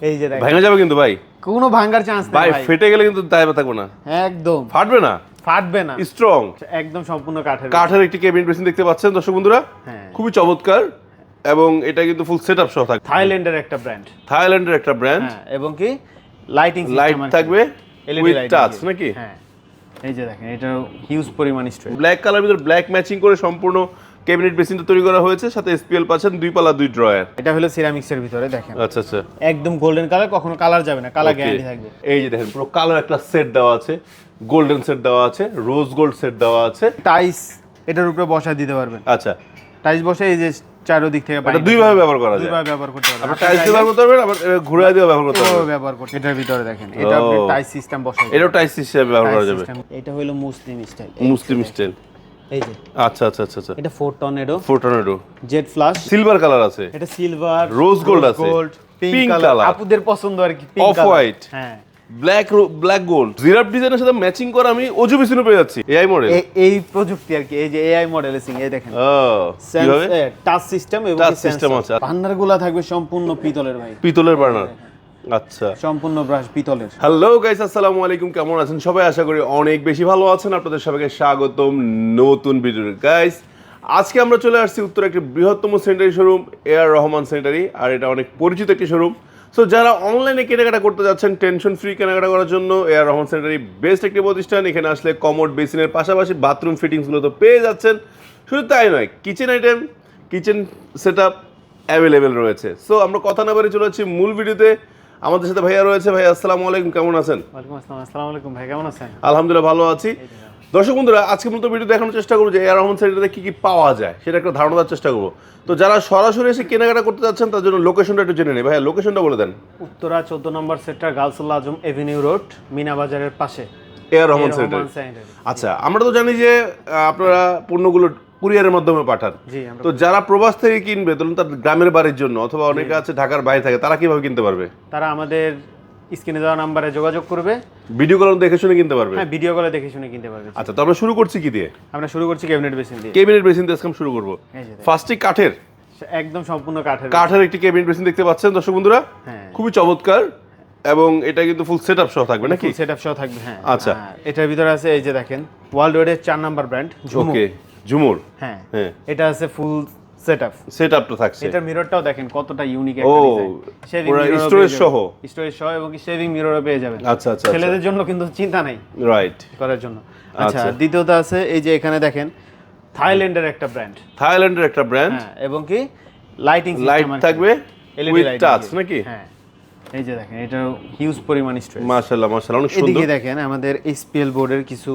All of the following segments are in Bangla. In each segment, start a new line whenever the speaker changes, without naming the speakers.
এই যে দেখেন
ভাঙা যাবে কিন্তু ভাই,
কোনো ভাঙার চান্স নেই
ভাই
ভাই।
ফেটে গেলে কিন্তু দায়বা থাকবে না,
একদম
ফাটবে না,
ফাটবে না,
স্ট্রং
একদম সম্পূর্ণ কাঠের।
কাঠের একটি কেবিন বেসিন দেখতে পাচ্ছেন দর্শক বন্ধুরা,
হ্যাঁ।
খুবই চমৎকার এবং এটা কিন্তু ফুল সেটআপ সহ থাকবে।
থাইল্যান্ডের একটা ব্র্যান্ড।
থাইল্যান্ডের একটা ব্র্যান্ড,
হ্যাঁ, এবং কি লাইটিং
লাইট থাকবে উইথ টাচ নাকি?
হ্যাঁ, এই যে দেখেন এটা হিউজ পরিমাণ স্ট্রেস।
ব্ল্যাক কালার ভিতর ব্ল্যাক ম্যাচিং করে সম্পূর্ণ ক্যাবিনেট বেসিনটা তৈরি করা হয়েছে, সাথে এসপিএল পাচ্ছেন 2 পাল্লা 2 ড্রয়ার।
এটা হলো সিরামিক্সের ভিতরে দেখেন,
আচ্ছা আচ্ছা,
একদম গোল্ডেন কালার, কখনো কালার যাবে না, কালার
Okay.
গ্যারান্টি থাকবে।
এই যে দেখেন পুরো কালার একটা সেট দেওয়া আছে, গোল্ডেন সেট দেওয়া আছে, রোজ গোল্ড সেট দেওয়া আছে।
টাইস এটার উপরে বসায় দিতে পারবেন।
আচ্ছা,
টাইস বসে এই যে চারদিক থেকে
এটা দুই ভাবে ব্যবহার করা যায়,
দুইভাবে ব্যবহার করতে পারবেন।
আপনি টাইলস দিয়ে ব্যবহার করতে পারবেন, আবার ঘুরিয়ে দিয়ে ব্যবহার করতে পারবেন।
ব্যবহার করতে এটার ভিতরে দেখেন, এটা আপনি টাইস সিস্টেম বসায়
এটাও টাইলস হিসেবে ব্যবহার করা যাবে।
এটা হলো মুসলিম স্টাইল,
মুসলিম স্টাইল।
এই যে
আচ্ছা আচ্ছা আচ্ছা আচ্ছা,
এটা ফোর টর্নেডো,
ফোর্টনেডো
জেড ফ্লাশ,
সিলভার কালার আছে,
এটা সিলভার,
Rose gold আছে,
পিঙ্ক
pink
কালার,
color,
আপুদের পছন্দ আর কি, পিঙ্ক
অফ হোয়াইট,
হ্যাঁ।
ব্ল্যাক গোল্ড জিরাফ ডিজাইনের সাথে ম্যাচিং করা আমি অজু বিছুনো পেয়ে যাচ্ছি, এআই মডেল।
এই প্রযুক্তি আর কি, এই যে এআই মডেলেসিং, এই দেখেন
কিভাবে
টাচ সিস্টেম এবং
Touch system আছে।
বার্নারগুলো থাকবে সম্পূর্ণ পিতলের ভাই,
পিতলের বার্নার। আচ্ছা,
সম্পূর্ণ ব্রাশ পিতলের।
হ্যালো গাইস, আসসালামু আলাইকুম, কেমন আছেন সবাই? আশা করি অনেক বেশি ভালো আছেন। আপনাদের সবাইকে স্বাগতম নতুন ভিডিওতে। গাইস, আজকে আমরা চলে আসছি উত্তর একটি বৃহত্তম sanitary showroom, A R Rahman sanitary, আর এটা অনেক পরিচিত একটি শোরুম। সো যারা অনলাইনে কেনাকাটা করতে যাচ্ছেন, টেনশন ফ্রি কেনাকাটা করার জন্য এআর রহমান স্যানিটারি বেস্ট একটি প্রতিষ্ঠান। এখানে আসলে কমোড বেসিনের পাশাপাশি বাথরুম ফিটিংসগুলো তো পেয়ে যাচ্ছেন। শুধু তাই নয়, kitchen item, kitchen set up available রয়েছে। সো আমরা কথা না বলে চলে যাচ্ছি মূল ভিডিওতে। আমাদের সাথে ভাইয়া রয়েছে। ভাই আসসালামু আলাইকুম, কেমন আছেন?
ওয়ালাইকুম আসসালাম। আসসালামু আলাইকুম ভাই, কেমন আছেন?
আলহামদুলিল্লাহ ভালো আছি। দর্শক বন্ধুরা, আজকে মূলত ভিডিও দেখানোর চেষ্টা করবো যে এআর রহমান স্যানিটারিতে কি কি পাওয়া যায় সেটা একটা ধারণা দেওয়ার চেষ্টা করবো। তো যারা সরাসরি এসে কেনাকাটা করতে যাচ্ছেন তার জন্য লোকেশনটা একটু জেনে নেই। ভাইয়া লোকেশনটা বলে দেন।
উত্তরা 14 নম্বর সেক্টর, গার্লসুল্লাহ আজম এভিনিউ রোড, মিনা বাজারের পাশে
এআর রহমান স্যানিটারি। আচ্ছা, আমরা তো জানি যে আপনারা পণ্যগুলো কুরিয়ারের মাধ্যমে পাঠান।
জি,
তো যারা প্রবাস থেকে কিনবে, ধরুন তার গ্রামের বাড়ির জন্য, অথবা অনেকে আছে ঢাকার বাইরে থাকে, তারা কিভাবে কিনতে পারবে?
তারা আমাদের স্ক্রিনে দেওয়া নাম্বারে যোগাযোগ করবে।
ভিডিও কল দেখে শুনে কিনতে পারবে?
হ্যাঁ, ভিডিও কলে দেখে শুনে কিনতে পারবে।
আচ্ছা, তো আমরা শুরু করছি কি দিয়ে?
আমরা শুরু করছি ক্যাবিনেট বেসিন দিয়ে।
কেবিনেট বেসিন দিয়ে আজকে শুরু করবো।
এই যে দেখেন,
ফার্স্টই কাঠের,
একদম সম্পূর্ণ কাঠের।
কাঠের একটি কেবিনেট বেসিন দেখতে পাচ্ছেন দর্শক বন্ধুরা,
হ্যাঁ,
খুবই চমৎকার এবং এটা কিন্তু ফুল সেটআপ সহ থাকবে নাকি?
সেটআপ সহ থাকবে, হ্যাঁ।
আচ্ছা।
আর এটার ভিতরে আছে এই যে দেখেন, ওয়ার্ল্ড ওয়াইডের 4 নাম্বার ব্র্যান্ড ঝুমুর।
ওকে, ঝুমুর।
হ্যাঁ,
হ্যাঁ,
এটা আছে ফুল সেটআপ।
সেটআপটা থাকছে।
এটার মিররটাও দেখেন কতটা ইউনিক
ও,
একটা ডিজাইন। শেভিং
পুরো
মিরর
স্টোরেজ সহ।
স্টোরেজ সহ এবং কি শেভিং মিররও পেয়ে যাবেন।
আচ্ছা আচ্ছা,
ছেলেদের জন্য কিন্তু চিন্তা নাই
রাইট
করার জন্য। আচ্ছা,
আচ্ছা।
দ্বিতীয়ত আছে এই যে এখানে দেখেন, থাইল্যান্ডের একটা ব্র্যান্ড।
থাইল্যান্ডের একটা ব্র্যান্ড,
হ্যাঁ, এবং কি লাইটিং
লাইট থাকবে উইথ টাচ নাকি?
হ্যাঁ, এই যে দেখেন এটা হিউজ পরিমাণ স্ট্রেস।
মাশাআল্লাহ মাশাআল্লাহ, অনেক সুন্দর।
এদিকে দেখেন আমাদের এইচপিএল বোর্ডের কিছু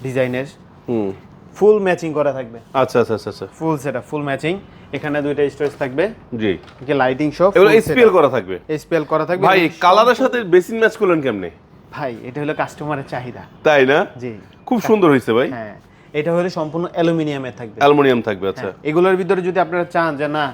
ডিজাইনের
হুম,
ফুল ম্যাচিং করা থাকবে।
আচ্ছা আচ্ছা আচ্ছা আচ্ছা,
ফুল সেটআপ, ফুল ম্যাচিং। এখানে দুইটা স্টোরেজ থাকবে,
জি,
কি লাইটিং সব
এগুলো এসপিএল করা থাকবে।
এইচপিএল করা থাকবে।
ভাই, কালারের সাথে বেসিন ম্যাচ করলেন কেমনে?
ভাই, এটা হলো কাস্টমারের চাহিদা।
তাই না?
জি,
খুব সুন্দর হয়েছে ভাই।
হ্যাঁ, এটা হলো সম্পূর্ণ অ্যালুমিনিয়ামের থাকবে।
অ্যালুমিনিয়াম থাকবে। আচ্ছা,
এগুলোর ভিতরে যদি আপনারা চান যে না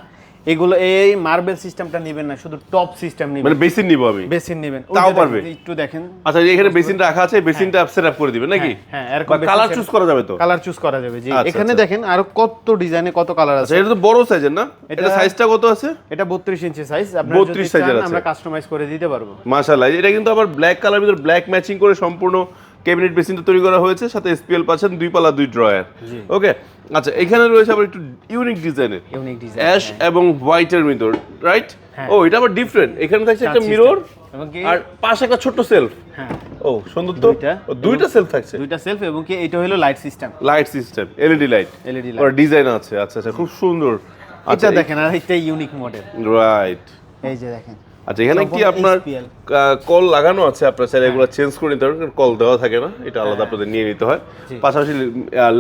এগুলো এই মার্বেল সিস্টেমটা নেবেন না, শুধু টপ সিস্টেম নেবেন,
মানে বেসিন নিব আমি,
বেসিন নেবেন,
তাও পারবে?
একটু দেখেন।
আচ্ছা, এখানে বেসিন রাখা আছে, বেসিনটা সেটআপ করে দিবেন নাকি?
হ্যাঁ, এরকম
কালার চুজ করা যাবে তো?
কালার চুজ করা যাবে, জি।
আচ্ছা,
এখানে
আচ্ছা।
দেখেন আরো কত ডিজাইনে কত কালার আছে।
আচ্ছা, এটা তো বড় সাইজের না? এটা সাইজটা কত আছে?
এটা 32 ইঞ্চি সাইজ। আপনারা
32
যদি
সাইজের
চান
আছে।
আমরা কাস্টমাইজ করে দিতে পারবো।
মাশাআল্লাহ, এটা কিন্তু আবার ব্ল্যাক কালার ভিতর ব্ল্যাক ম্যাচিং করে সম্পূর্ণ ক্যাবিনেট বেসিনটা তৈরি করা হয়েছে, সাথে এসপিএল পাচ্ছেন 2 পাল্লা 2 ড্রয়ার।
জি।
ওকে, আচ্ছা, এখানে রয়েছে আবার একটু ইউনিক ডিজাইনের,
ইউনিক ডিজাইন,
অ্যাশ এবং হোয়াইটের ভিতর, রাইট?
হ্যাঁ।
ও, এটা আবার ডিফারেন্ট। এখানে থাকছে একটা
Touch
মিরর
system, এবং কি
আর পাশে একটা ছোট সেলফ।
হ্যাঁ,
ও, সুন্দর তো।
দুইটা।
ও, দুইটা সেলফ থাকছে,
দুইটা সেলফ, এবং কি এটা হলো light system,
light system, LED light,
LED
ওর
লাইট।
ডিজাইন আছে। আচ্ছা আচ্ছা, খুব সুন্দর। আচ্ছা,
এটা দেখেন আর একটা ইউনিক মডেল,
রাইট।
এই যে দেখেন।
আচ্ছা, এখানে কি
সম্পূর্ণ
আপনার
HPL
কল লাগানো আছে? আপনার চাইলে এগুলো চেঞ্জ করে নিতে পারবেন, কল দেওয়া থাকে না, এটা আলাদা আপনাদের নিয়ে নিতে হয়।
জি।
পাশাপাশি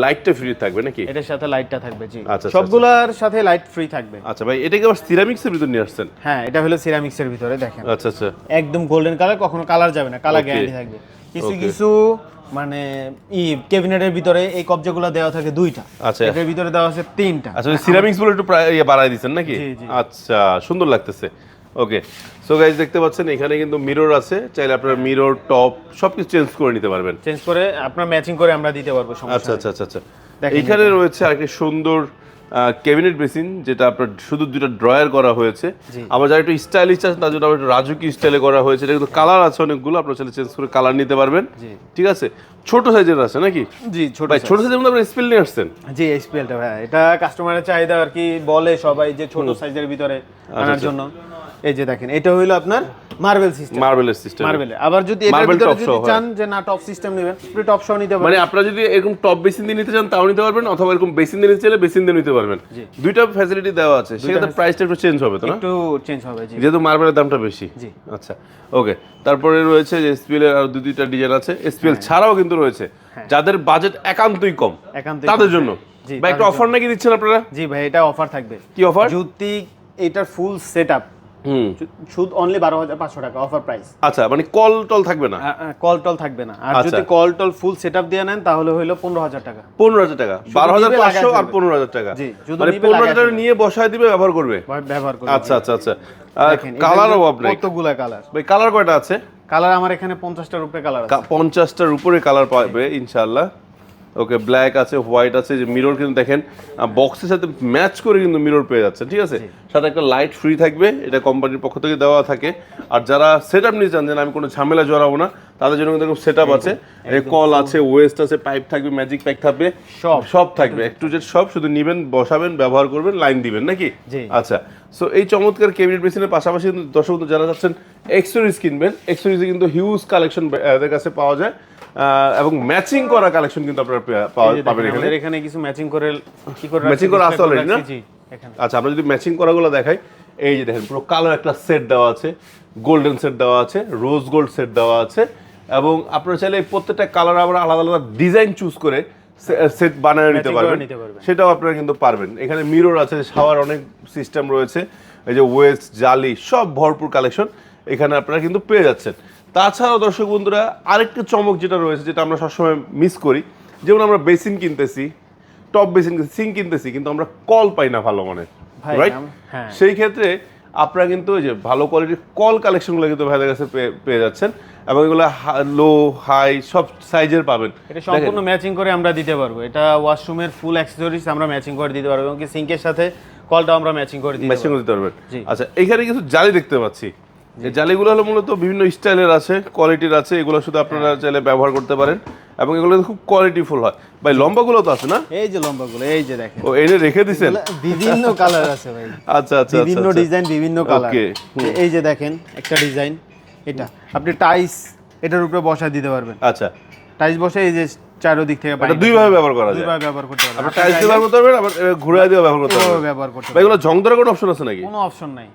লাইটটা ফ্রি থাকবে নাকি?
এটার সাথে লাইটটা থাকবে, জি।
আচ্ছা, আচ্ছা,
সবগুলোর সাথে লাইট ফ্রি থাকবে।
আচ্ছা ভাই, এটা কি আবার সিরামিক্সের ভিতর নিয়ে আসছেন?
হ্যাঁ, এটা হলো সিরামিক্সের ভিতরে দেখেন,
আচ্ছা আচ্ছা,
একদম গোল্ডেন কালার, কখনো কালার যাবে না, কালার
Okay.
গ্যারান্টি থাকবে। কিছু
Okay.
কিছু মানে ক্যাবিনেটের ভিতরে এই কবজাগুলো দেওয়া থাকে দুইটা,
আচ্ছা।
এটার ভিতরে দেওয়া আছে তিনটা।
আচ্ছা, সিরামিক্স বলে একটু বাড়ায় দিচ্ছেন নাকি?
জি, জি।
আচ্ছা, সুন্দর লাগতেছে। ওকে, সো গাইস, দেখতে পাচ্ছেন এখানে কিন্তু মিরর আছে, চাইলে আপনারা মিরর, টপ সবকিছু চেঞ্জ করে নিতে পারবেন।
চেঞ্জ করে আপনার ম্যাচিং করে আমরা দিতে পারবো, সমস্যা
আচ্ছা
নেই।
আচ্ছা আচ্ছা আচ্ছা,
দেখেন
এখানে রয়েছে আরেকটি সুন্দর ক্যাবিনেট বেসিন, যেটা আপনার শুধু দুটো ড্রয়ার করা হয়েছে।
জি।
আবার যারা একটু স্টাইলিশ আছে তার জন্য আবার একটু রাজুকি স্টাইলে করা হয়েছে। এটা কিন্তু কালার আছে অনেকগুলো, আপনারা চাইলে চেঞ্জ করে কালার নিতে পারবেন।
জি।
ঠিক আছে, ছোট সাইজের আছে নাকি?
জি, ছোট
ভাই ছোট সাইজের মধ্যে আপনি স্পেল নিয়ে আসছেন?
জি, এসপিএলটা ভাই, এটা কাস্টমারের চাহিদা আর কি, বলে সবাই যে ছোট সাইজের ভিতরে আনার জন্য। এই যে দেখেন, এটা হইলো আপনার মার্বেল সিস্টেম।
মার্বেলের সিস্টেম।
মার্বেল, আবার যদি এটার
Marble
ভিতরে
top
যদি
সহ,
চান যে না টপ সিস্টেম নেবেন, আপনি টপ সহ নিতে
মানে
পারেন।
আপনারা যদি এরকম টপ বেসিন দিয়ে নিতে চান তাও নিতে পারবেন, অথবা এরকম বেসিন দিয়ে নিতে চাইলে বেসিন দিয়ে নিতে পারবেন। দুইটা ফ্যাসিলিটি দেওয়া আছে, সেক্ষেত্রে প্রাইসটা একটু চেঞ্জ হবে তো না?
একটু চেঞ্জ হবে, জি।
যেহেতু মার্বেলের দামটা বেশি।
জি।
আচ্ছা, ওকে। তারপরে রয়েছে যে এসপিএল এর আর দুইটা ডিজাইন আছে। এসপিএল ছাড়াও কিন্তু রয়েছে যাদের বাজেট একান্তই কম,
একান্তই
তাদের
কম,
জন্য।
জি,
ভাই একটা অফার নাকি দিচ্ছেন আপনারা?
জি ভাই, এটা অফার থাকবে।
কি অফার?
যদি এটার ফুল সেটআপ শুধু অনলি 12,500 টাকা অফার প্রাইস।
আচ্ছা, মানে কল টল থাকবে না?
কল টল থাকবে না। আর যদি কল টল ফুল সেটআপ দিয়ে নেন তাহলে হইলো 15,000 টাকা।
15,000 টাকা, 12,500 আর 15,000 টাকা।
জি, যদি
মানে
নিবে
15,000 টাকা নিয়ে বসায় দিবে, ব্যবহার করবে।
ব্যবহার করবে।
আচ্ছা আচ্ছা আচ্ছা।
দেখেন
কালারও আপনার
কতগুলা কালার।
ভাই কালার কয়টা আছে?
কালার আমার এখানে 50টার উপরে কালার আছে।
50টার উপরে কালার পাবে ইনশাআল্লাহ। ওকে, ব্ল্যাক আছে, হোয়াইট আছে, যে মিরর কিন্তু দেখেন বক্সের সাথে ম্যাচ করে কিন্তু মিরর পেয়ে যাচ্ছে। ঠিক আছে, সাথে একটা লাইট ফ্রি থাকবে, এটা কোম্পানির পক্ষ থেকে দেওয়া থাকে। আর যারা সেটআপ নিতে চান যে আমি কোনো ঝামেলা জড়াবো না, তাদের জন্য কিন্তু সেটআপ আছে। কল আছে, ওয়েস্ট আছে, পাইপ থাকবে, ম্যাজিক প্যাক থাকবে, সব থাকবে, একটু জেড সব। শুধু নিবেন, বসাবেন, ব্যবহার করবেন, লাইন দিবেন নাকি? আচ্ছা, সো এই চমৎকার ক্যাবিনেট বেসিনের পাশাপাশি কিন্তু দর্শক বন্ধু যারা চাচ্ছেন এক্সেসরিজ কিনবেন, এক্সেসরিজে কিন্তু হিউজ কালেকশন এদের কাছে পাওয়া যায়। এবং ম্যাচিং করা কালেকশন কিন্তু আপনারা পাবেন এখানে।
আমাদের এখানে কিছু ম্যাচিং করে কি করে
ম্যাচিং করা আছে অলরেডি না?
জি, এখানে।
আচ্ছা, আমরা যদি ম্যাচিং করাগুলো দেখাই, এই যে দেখেন পুরো কালো একটা সেট দেওয়া আছে, গোল্ডেন সেট দেওয়া আছে, রোজ গোল্ড সেট দেওয়া আছে, এবং আপনারা চাইলে প্রত্যেকটা কালার আবার আলাদা আলাদা ডিজাইন চুজ করে সেট বানিয়ে নিতে পারবেন। সেটাও আপনারা কিন্তু পারবেন। এখানে মিরর আছে, শাওয়ার অনেক সিস্টেম রয়েছে, এই যে ওয়েস্ট, জালি, সব ভরপুর কালেকশন এখানে আপনারা কিন্তু পেয়ে যাচ্ছেন। তাছাড়াও দর্শক বন্ধুরা আরেকটা চমক যেটা রয়েছে, যেটা আমরা সবসময় মিস করি, যেমন আমরা বেসিন কিনতেছি, টপ বেসিন সিঙ্ক কিনতেছি, কিন্তু আমরা কল পাই না ভালো মানের, রাইট? সেই ক্ষেত্রে আপনারা কিন্তু ওই যে ভালো কোয়ালিটির কল কালেকশনগুলো কিন্তু ভাইদের কাছে পেয়ে যাচ্ছেন, এবং এগুলো লো হাই সব সাইজের পাবেন।
এটা সম্পূর্ণ ম্যাচিং করে আমরা দিতে পারবো। এটা ওয়াশরুমের ফুল অ্যাকসেসরিজ আমরা ম্যাচিং করে দিতে পারবো, এবং কি সিঙ্কের সাথে কলটাও আমরা ম্যাচিং করে
দিতে পারবেন। আচ্ছা, এখানে কিছু জালি দেখতে পাচ্ছি। এই জালিগুলো হলো মূলত বিভিন্ন স্টাইলের আছে, কোয়ালিটির আছে, এগুলো শুধু আপনারা চাইলে ব্যবহার করতে পারেন, এবং এগুলো খুব কোয়ালিটিফুল হয়। ভাই লম্বাগুলো তো আছে না?
এই যে লম্বাগুলো, এই যে দেখেন,
ও এনে রেখে দিবেন,
বিভিন্ন কালার আছে ভাই।
আচ্ছা আচ্ছা,
বিভিন্ন ডিজাইন, বিভিন্ন কালার। এই যে দেখেন একটা ডিজাইন, এটা আপনি টাইস এটার উপরে বসায় দিতে পারবেন।
আচ্ছা,
টাইস বসায় এই যে চারদিক থেকে
এটা দুই ভাবে ব্যবহার করা যায়।
দুইভাবে ব্যবহার করতে পারবেন।
আপনি টাইস দিয়ে ব্যবহার করতে পারবেন, আবার ঘুরায় দিয়ে ব্যবহার করতে পারবেন।
ব্যবহার করতে
ভাই এগুলো জং ধরার কোনো অপশন আছে নাকি?
কোনো অপশন নাই,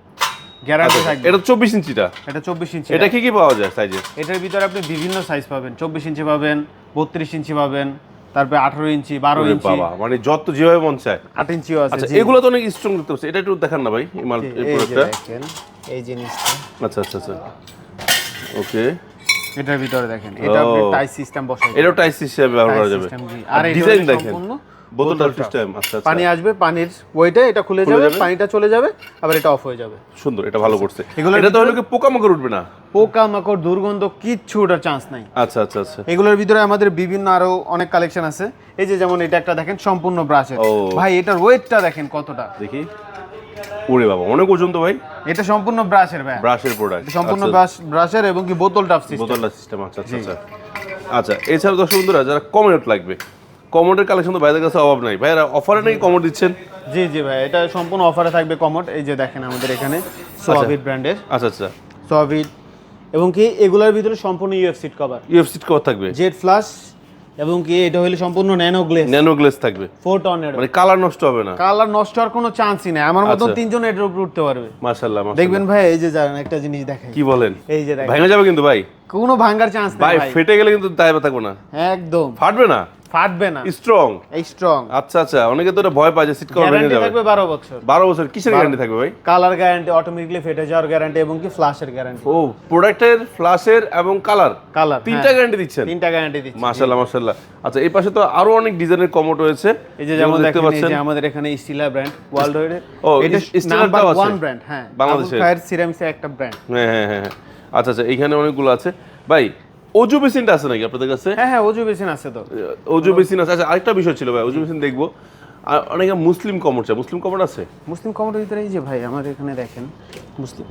গ্যারান্টি থাকবে।
এটা 24 ইঞ্চিটা?
এটা 24 ইঞ্চি।
এটা কি কি পাওয়া যায় সাইজে?
এটার ভিতরে আপনি বিভিন্ন সাইজ পাবেন, 24 ইঞ্চি পাবেন, 32 ইঞ্চি পাবেন, তারপরে 18 ইঞ্চি, 12 ইঞ্চি।
বাবা, মানে যত যেভাবে মন চায়।
8 ইঞ্চিও আছে।
আচ্ছা, এগুলো তো অনেক স্ট্রং দেখতে পাচ্ছি, এটা একটু দেখান না ভাই, এই মাল এই প্রোডাক্টটা।
দেখেন এই জিনিসটা।
আচ্ছা আচ্ছা আচ্ছা, ওকে।
এটার ভিতরে দেখেন, এটা আপনি টাইস সিস্টেম বসাই,
এটাও টাইস সিস্টেম ব্যবহার করা যাবে।
আর
ডিজাইন দেখেন, বোতল সিস্টেম। আচ্ছা আচ্ছা,
পানি আসবে, পানির ওইটা এটা খুলে যাবে, পানিটা চলে যাবে, আবার এটা অফ হয়ে যাবে।
সুন্দর, এটা ভালো করছে। এটা তো হলো কি পোকামাকড় উঠবে না?
পোকামাকড়, দুর্গন্ধ কিচ্ছু ওটার চান্স নাই।
আচ্ছা আচ্ছা আচ্ছা।
এগুলোর ভিতরে আমাদের বিভিন্ন আরো অনেক কালেকশন আছে। এই যে যেমন এটা একটা দেখেন সম্পূর্ণ ব্রাশের, ভাই এটার ওয়েটটা দেখেন কতটা,
দেখি। ওরে বাবা, অনেক ওজন তো ভাই।
এটা সম্পূর্ণ ব্রাশের ভাই,
ব্রাশের প্রোডাক্ট,
সম্পূর্ণ ব্রাশের, এবং কি বোতল টাপ সিস্টেম।
বোতল সিস্টেম, আচ্ছা আচ্ছা আচ্ছা। আচ্ছা, এছাড়া দর্শক বন্ধুরা যারা কমোড লাগবে, কমোডের কালেকশন তো ভাইদের কাছে অভাব নাই। ভাইরা অফারে নাকি কমোড দিচ্ছেন?
জি জি ভাই, এটা সম্পূর্ণ অফারে থাকবে কমোড। এই যে দেখেন আমাদের এখানে সোয়াভিট ব্র্যান্ডের।
আচ্ছা আচ্ছা,
সোয়াভিট, এবং কি এগুলোর ভিতরে সম্পূর্ণ ইউএফ সিট কভার,
কভার থাকবে,
জেড ফ্লাশ, এবং কি এটা হলো সম্পূর্ণ ন্যানো গ্লেজ
থাকবে,
4 টনের,
মানে কালার নষ্ট হবে না।
কালার নষ্ট হওয়ার কোনো চান্সই নাই। আমার মতন তিনজন এটার উপর উঠতে পারবে।
মাশাআল্লাহ,
দেখবেন ভাই, এই যে জানেন একটা জিনিস দেখাই।
কি বলেন?
এই যে দেখেন,
ভাঙা যাবে কিন্তু ভাই,
কোনো ভাঙার চান্স নাই
ভাই। ফেটে গেলে কিন্তু দায়বা থাকবে না,
একদম
ফাটবে না,
ফাটবে না,
স্ট্রং,
এই স্ট্রং।
আচ্ছা আচ্ছা, অনেকে তো এটা ভয় পায় যে সিট কভার ভেঙে যাবে।
থাকবে 12 বছর।
12 বছর কিসের গ্যারান্টি থাকবে ভাই?
কালার গ্যারান্টি, অটোমেটিক্যালি ফেটে যাওয়ার গ্যারান্টি, এবং কি ফ্ল্যাশের গ্যারান্টি।
ও, প্রোডাক্টের, ফ্ল্যাশের এবং কালার তিনটা গ্যারান্টি দিচ্ছেন?
তিনটা গ্যারান্টি দিচ্ছি।
মাশাআল্লাহ মাশাআল্লাহ। আচ্ছা, এই পাশে তো আরো অনেক ডিজাইনের কমোড রয়েছে।
এই যে যেমন দেখতে পাচ্ছেন, এই যে আমাদের এখানে স্টিলা ব্র্যান্ড, ওয়ার্ল্ড ওয়াইড।
ও,
এটা
স্টিলাটাও আছে,
1 ব্র্যান্ড, হ্যাঁ,
বাংলাদেশের
ফায়ার সিরামিক্সের একটা ব্র্যান্ড।
হ্যাঁ হ্যাঁ হ্যাঁ। আচ্ছা আচ্ছা, এখানে অনেকগুলো আছে ভাই। অজু বেসিনটা আছে নাকি আপনাদের কাছে?
হ্যাঁ হ্যাঁ, অজু বেসিন আছে তো।
অজু বেসিন আছে। আচ্ছা, আরেকটা বিষয় ছিল ভাই, অজু বেসিন দেখবো। আর অনেকে মুসলিম কমোড চায়, মুসলিম কমোড আছে?
মুসলিম কমোডের ভিতরে এই যে ভাই আমার এখানে দেখেন মুসলিম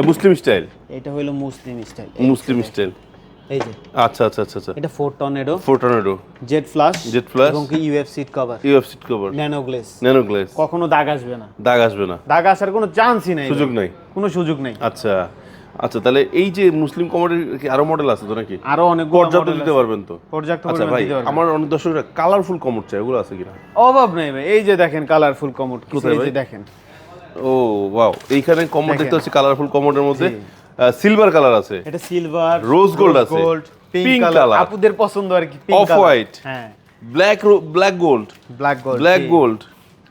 মুসলিম স্টাইল,
এটা হলো মুসলিম স্টাইল,
মুসলিম স্টাইল।
এই যে
আচ্ছা আচ্ছা আচ্ছা আচ্ছা,
এটা ফোর টর্নেডো, জেট ফ্লাশ এবং কি UF seat cover,
UF seat cover,
nano glaze,
nano glaze.
কখনো দাগ আসবে না,
দাগ আসবে না,
দাগ আসার কোনো চান্সই নাই,
সুযোগ নাই,
কোনো সুযোগ নেই।
আচ্ছা আচ্ছা, তাহলে এই যে মুসলিম কমোডের কি আরো মডেল আছে তো নাকি?
আরো অনেক
পর্যাপ্ত দিতে পারবেন তো?
পর্যাপ্ত
আচ্ছা ভাই,
দিতে পারবেন।
আমার অনেক দর্শকরা কালারফুল কমোড চাই, ওগুলো আছে কিনা?
অভাব নেই ভাই, এই যে দেখেন কালারফুল কমোড, এই যে দেখেন।
ও ওয়াও, এইখানে কমোড দেখতে হচ্ছে কালারফুল কমোডের মধ্যে সিলভার কালার আছে,
এটা সিলভার,
রোজ গোল্ড আছে,
পিঙ্ক কালার, আপুদের পছন্দ আর কি, পিঙ্ক
অফ হোয়াইট,
হ্যাঁ,
ব্ল্যাক গোল্ড, ব্ল্যাক গোল্ড।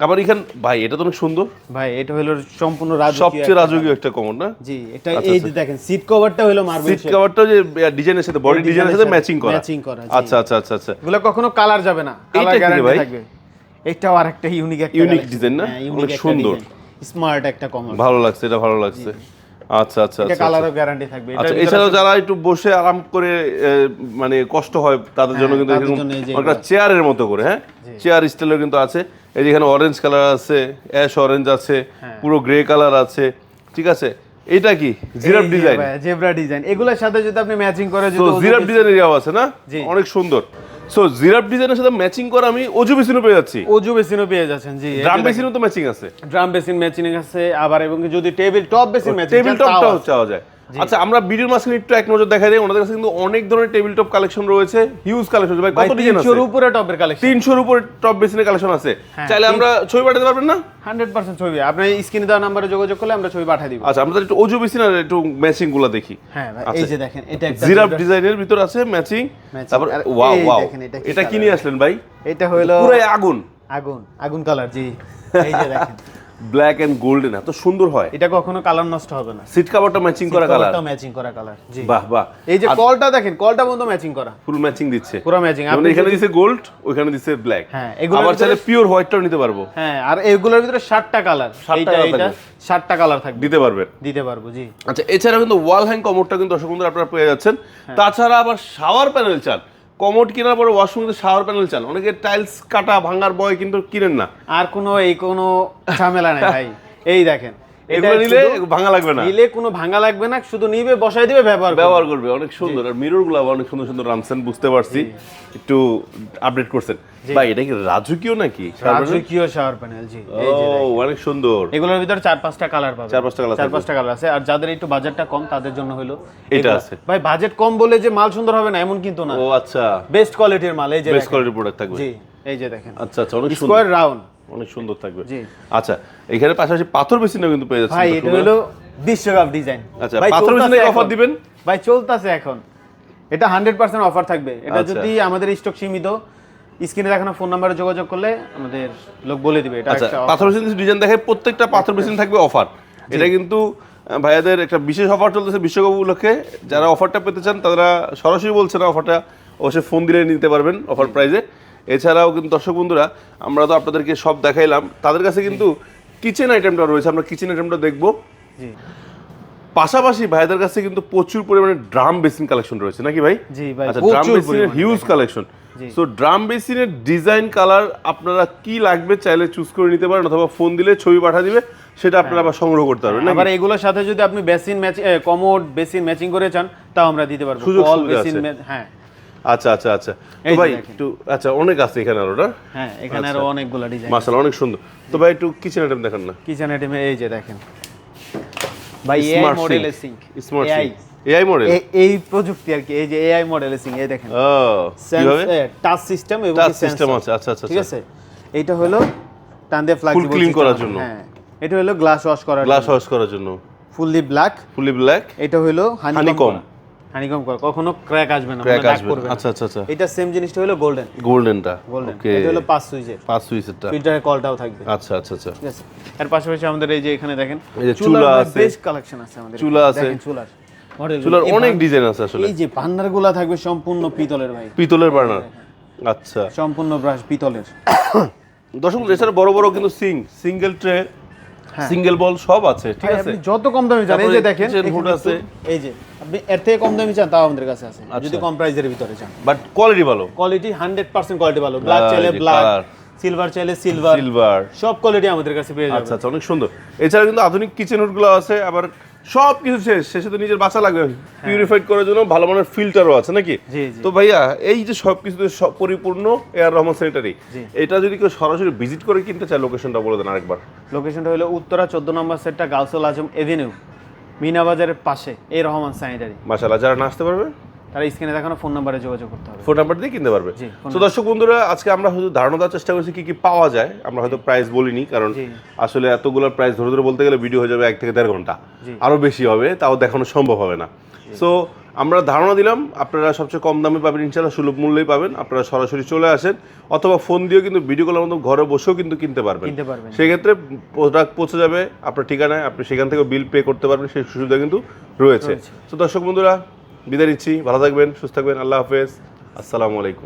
আবার এখানে ভাই এটা তো অনেক সুন্দর
ভাই, এটা হলো সম্পূর্ণ রাজকীয়,
সবচেয়ে রাজকীয় একটা কমোড না?
জি, এটা এই যে দেখেন সিট কভারটা হলো মার্বেল,
সিট কভারটা যে ডিজাইনের সাথে বডি ডিজাইনের সাথে ম্যাচিং করা, আচ্ছা আচ্ছা আচ্ছা আচ্ছা,
এগুলো কখনো কালার যাবে না, কালার গ্যারান্টি থাকবে। এটাও আরেকটা ইউনিক
ডিজাইন না, অনেক সুন্দর,
স্মার্ট একটা কমোড,
ভালো লাগছে, এটা ভালো লাগছে। আচ্ছা আচ্ছা
এটা কালারও গ্যারান্টি থাকবে।
আচ্ছা, এছাড়াও যারা একটু বসে আরাম করে মানে কষ্ট হয় তাদের জন্য কিন্তু এরকম একটা চেয়ারের মতো করে, হ্যাঁ, চেয়ার স্টাইলের কিন্তু আছে। এই যে এখানে অরেঞ্জ কালার আছে, অ্যাশ অরেঞ্জ আছে, পুরো গ্রে কালার আছে, ঠিক আছে। এটা কি জিরাফ ডিজাইন?
জেব্রা ডিজাইন, এগুলোর সাথে যদি আপনি ম্যাচিং করে যদি
জিরাফ ডিজাইনের ইয়াও আছে না, অনেক সুন্দর। সো জিরাফ ডিজাইনের সাথে ম্যাচিং করা আমি অজু বেসিনও পেয়ে যাচ্ছি,
অজু বেসিনও পেয়ে যাচ্ছেন, জি,
ড্রাম বেসিনও তো ম্যাচিং আছে,
ড্রাম বেসিন ম্যাচিং আছে আবার, এবং যদি table top basin matching,
table টপটাও চাওয়া যায়। আচ্ছা, আমরা ভিডিওর মাঝখানে একটু এক নজর দেখাই দিই, ওনাদের কাছে কিন্তু অনেক ধরনের টেবিল টপ কালেকশন রয়েছে, হিউজ কালেকশন। ভাই কত ডিজাইন আছে?
300 এর উপরে টপের কালেকশন,
300 এর উপরে টপ বেসিনের কালেকশন আছে। চাইলে আমরা ছবি পাঠাতে পারবেন না?
100% ছবি, আপনি স্ক্রিনে দেওয়া নম্বরে যোগাযোগ করলে আমরা ছবি পাঠিয়ে দিব।
আচ্ছা, আমরা একটু অজু বেসিন আর একটু ম্যাচিং গুলো দেখি।
হ্যাঁ ভাই, এই যে দেখেন, এটা একটা
জিরাফ ডিজাইনের ভিতর আছে ম্যাচিং। তারপর ওয়াও ওয়াও, এটা কি নিয়ে আসলেন ভাই?
এটা হলো
পুরো আগুন
আগুন আগুন কালার, জি, এই যে দেখেন
ব্ল্যাক এন্ড গোল্ডেন, এত সুন্দর হয়,
এটা কখনো কালার নষ্ট হবে না।
সিট কভারটা ম্যাচিং করা কালার,
এটা ম্যাচিং করা কালার, জি,
বাহ বাহ।
এই যে কলটা দেখেন, কলটা বন্ধ ম্যাচিং করা,
ফুল ম্যাচিং দিচ্ছে,
পুরো ম্যাচিং।
আপনি এখানে দিছে গোল্ড, ওখানে দিছে ব্ল্যাক।
হ্যাঁ,
আবার চাইলে পিওর হোয়াইটটাও নিতে পারবো।
হ্যাঁ, আর এগুলোর ভিতরে 7টা কালার, এইটা 7টা কালার থাকবে, দিতে পারবো, জি।
আচ্ছা, এছাড়া কিন্তু ওয়াল হ্যাং কমোডটা কিন্তু দর্শক বন্ধুরা আপনারা পেয়ে যাচ্ছেন। তাছাড়া আবার শাওয়ার প্যানেল চান, কমোড কেনার পরে ওয়াশরুমে শাওয়ার প্যানেল চান, অনেকে টাইলস কাটা ভাঙার ভয় কিন্তু কিনেন না,
আর কোনো ঝামেলা নাই ভাই। এই দেখেন,
এগুলো নিলে ভাঙা লাগবে না,
নিলে কোনো ভাঙা লাগবে না, শুধু নিবে, বসাই দিবে, ব্যবহার করবে,
অনেক সুন্দর। আর মিররগুলো অনেক সুন্দর সুন্দর রানছেন, বুঝতে পারছি, একটু আপডেট করছেন। ভাই এটা কি রাজকীয় নাকি?
রাজকীয় শাওয়ার প্যানেল, জি, এই যে
অনেক সুন্দর।
এগুলোর ভিতরে 4-5টা কালার পাবেন,
4-5টা
কালার আছে। আর যাদের একটু বাজেটটা কম তাদের জন্য হলো
এটা আছে।
ভাই বাজেট কম বলে যে মাল সুন্দর হবে না এমন কিন্তু না,
ও আচ্ছা,
বেস্ট কোয়ালিটির মাল, এই যে
বেস্ট কোয়ালিটির প্রোডাক্ট থাকবে,
জি, এই যে দেখেন,
আচ্ছা আচ্ছা, অনেক সুন্দর,
স্কয়ার রাউন্ড,
অনেক সুন্দর থাকবে,
জি।
আচ্ছা, এখানে পাশাপাশি পাথর বেসিনও কিন্তু পেয়ে যাচ্ছেন
ভাই, এটা হলো বিশ্বকাপ ডিজাইন।
আচ্ছা, পাথর বেসিনে অফার দিবেন
ভাই? চলতেছে এখন, এটা 100% অফার থাকবে। এটা যদি আমাদের স্টক সীমিত, স্ক্রিনে দেখানো ফোন নম্বরে যোগাযোগ করলে আমাদের লোক বলে দিবে। এটা
আচ্ছা,
একটা
পাথর বেসিন ডিজাইন দেখে প্রত্যেকটা পাথর বেসিন থাকবে অফার। এটা কিন্তু ভাইয়াদের একটা বিশেষ অফার চলতেছে বিশ্বকাপ উপলক্ষে। যারা অফারটা পেতে চান তারা সরাসরি বলছে না, অফারটা অবশ্যই ফোন দিলে নিতে পারবেন অফার প্রাইজে। এছাড়াও কিন্তু দর্শক বন্ধুরা, আমরা তো আপনাদেরকে সব দেখাইলাম, তাদের কাছে কিন্তু কিচেন আইটেমটা রয়েছে, আমরা কিচেন আইটেমটা দেখবো।
জি,
পাশাপাশি ভাইদের কাছে কিন্তু প্রচুর পরিমাণে ড্রাম বেসিন কালেকশন রয়েছে নাকি ভাই?
জি ভাই,
আচ্ছা, ড্রাম বেসিনের হিউজ কালেকশন। সো ড্রাম বেসিনের ডিজাইন কালার আপনারা কি লাগবে চাইলে চুজ করে নিতে পারেন, অথবা ফোন দিলে ছবি পাঠিয়ে দিবে, সেটা আপনারা আবার সংগ্রহ করতে পারবেন।
আবার এগুলোর সাথে যদি আপনি বেসিন কমোড বেসিন ম্যাচিং করে চান তাও আমরা দিতে পারবো,
সুযোগ
অল
সুবিধা
বেসিন,
আছে।
হ্যাঁ।
আচ্ছা আচ্ছা আচ্ছা, তো ভাই একটু, আচ্ছা অনেক আছে এখানে আরো না?
হ্যাঁ, এখানে আরো অনেকগুলো ডিজাইন,
মাশাআল্লাহ অনেক সুন্দর। তো ভাই একটু কিচেন আইটেম দেখান না।
কিচেন আইটেমে এই যে দেখেন ভাই, এআই মডেলের sink,
smart sink, AI model,
এই প্রযুক্তি আর কি, এই যে এআই মডেলের সিঙ্ক, এই দেখেন,
ও কিভাবে
টাচ সিস্টেম এবং
টাচ সিস্টেম আছে। আচ্ছা আচ্ছা,
ঠিক আছে। এইটা হলো টান দিয়ে ফ্লেক্সিবল
ক্লিন করার জন্য,
হ্যাঁ। এটা হলো গ্লাস ওয়াশ করার
জন্য,
ফুললি ব্ল্যাক। এটা হলো হানিকম করা, কখনো ক্র্যাক আসবে না,
ক্র্যাক
দাগ
আসবে
পড়বে
না।
না।
আচ্ছা আচ্ছা আচ্ছা,
এটা সেম জিনিসটা হলো গোল্ডেনটা।
ওকে,
এটা হলো 5
সুইচেরটা,
ফিল্টারের কলটাও থাকবে।
আচ্ছা আচ্ছা আচ্ছা,
ঠিক আছে। এর পাশাপাশি আমাদের এই যে এখানে দেখেন
এই যে চুলা আছে,
বেস্ট কালেকশন আছে আমাদের,
চুলা আছে,
দেখেন
চুলার অনেক ডিজাইন আছে আসলে।
এই যে বার্নারগুলো থাকবে সম্পূর্ণ পিতলের ভাই,
পিতলের বার্নার, আচ্ছা,
সম্পূর্ণ ব্রাশ পিতলের।
দর্শক এছাড়া বড় বড় কিন্তু সিঙ্গেল ট্রে, সিঙ্গেল বল সব আছে, ঠিক আছে।
আপনি যত কম দামি চান, এই যে দেখেন
হুড আছে,
এই যে আপনি এর থেকে কম দামি চান তাও আমাদের কাছে আছে, যদি কম প্রাইসের ভিতরে চান।
বাট কোয়ালিটি ভালো,
কোয়ালিটি 100% কোয়ালিটি ভালো। ব্ল্যাক চাইলে ব্ল্যাক, সিলভার চাইলে সিলভার,
সিলভার,
সব কোয়ালিটি আমাদের কাছে পেয়ে যাবেন।
আচ্ছা আচ্ছা, অনেক সুন্দর। এছাড়া কিন্তু আধুনিক কিচেন হুডগুলো আছে, আবার সব কিছু শেষে তো নিজের বাঁচা লাগবে, পিউরিফাইড করার জন্য ভালো মানের ফিল্টারও আছে নাকি?
জি জি।
তো ভাইয়া এই যে সব কিছু পরিপূর্ণ এআর রহমান স্যানিটারি,
জি।
এটা যদি কেউ সরাসরি ভিজিট করে কিনতে চায়, লোকেশনটা বলে দেন আরেকবার।
লোকেশনটা হলো উত্তরা 14 নম্বর সেটটা, গাউসুল আজম এভিনিউ, মিনা বাজারের পাশে এই রহমান স্যানিটারি।
মাশাআল্লাহ, যারা না আসতে পারবে
তারা স্ক্রিনে দেখানো ফোন নাম্বারে যোগাযোগ করতে হবে।
ফোন নাম্বার দিয়ে কিনতে পারবে।
জি, ফোন
তো দর্শক বন্ধুরা, আজকে আমরা হয়তো ধারণা দেওয়ার চেষ্টা করছি কি কি পাওয়া যায়। আমরা হয়তো প্রাইস বলিনি, কারণ
জি।
আসলে এতগুলো প্রাইস ধরে ধরে বলতে গেলে ভিডিও হয়ে যাবে 1 থেকে 1.5 ঘন্টা,
জি।
আরো বেশি হবে, তাও দেখানো সম্ভব হবে না। সো আমরা ধারণা দিলাম, আপনারা সবচেয়ে কম দামে পাবেন ইনশাআল্লাহ, সুলভ মূল্যেই পাবেন। আপনারা সরাসরি চলে আসেন, অথবা ফোন দিয়েও কিন্তু ভিডিও কলের মতো ঘরে বসেও কিন্তু কিনতে পারবেন।
কিনতে পারবেন।
সেক্ষেত্রে প্রোডাক্ট পৌঁছে যাবে আপনার ঠিকানায়, আপনি সেখান থেকে বিল পে করতে পারবেন, সেই সুবিধা কিন্তু রয়েছে। তো দর্শক বন্ধুরা, বিদায় নিচ্ছি, ভালো থাকবেন, সুস্থ থাকবেন, আল্লাহ হাফেজ, আসসালামু আলাইকুম।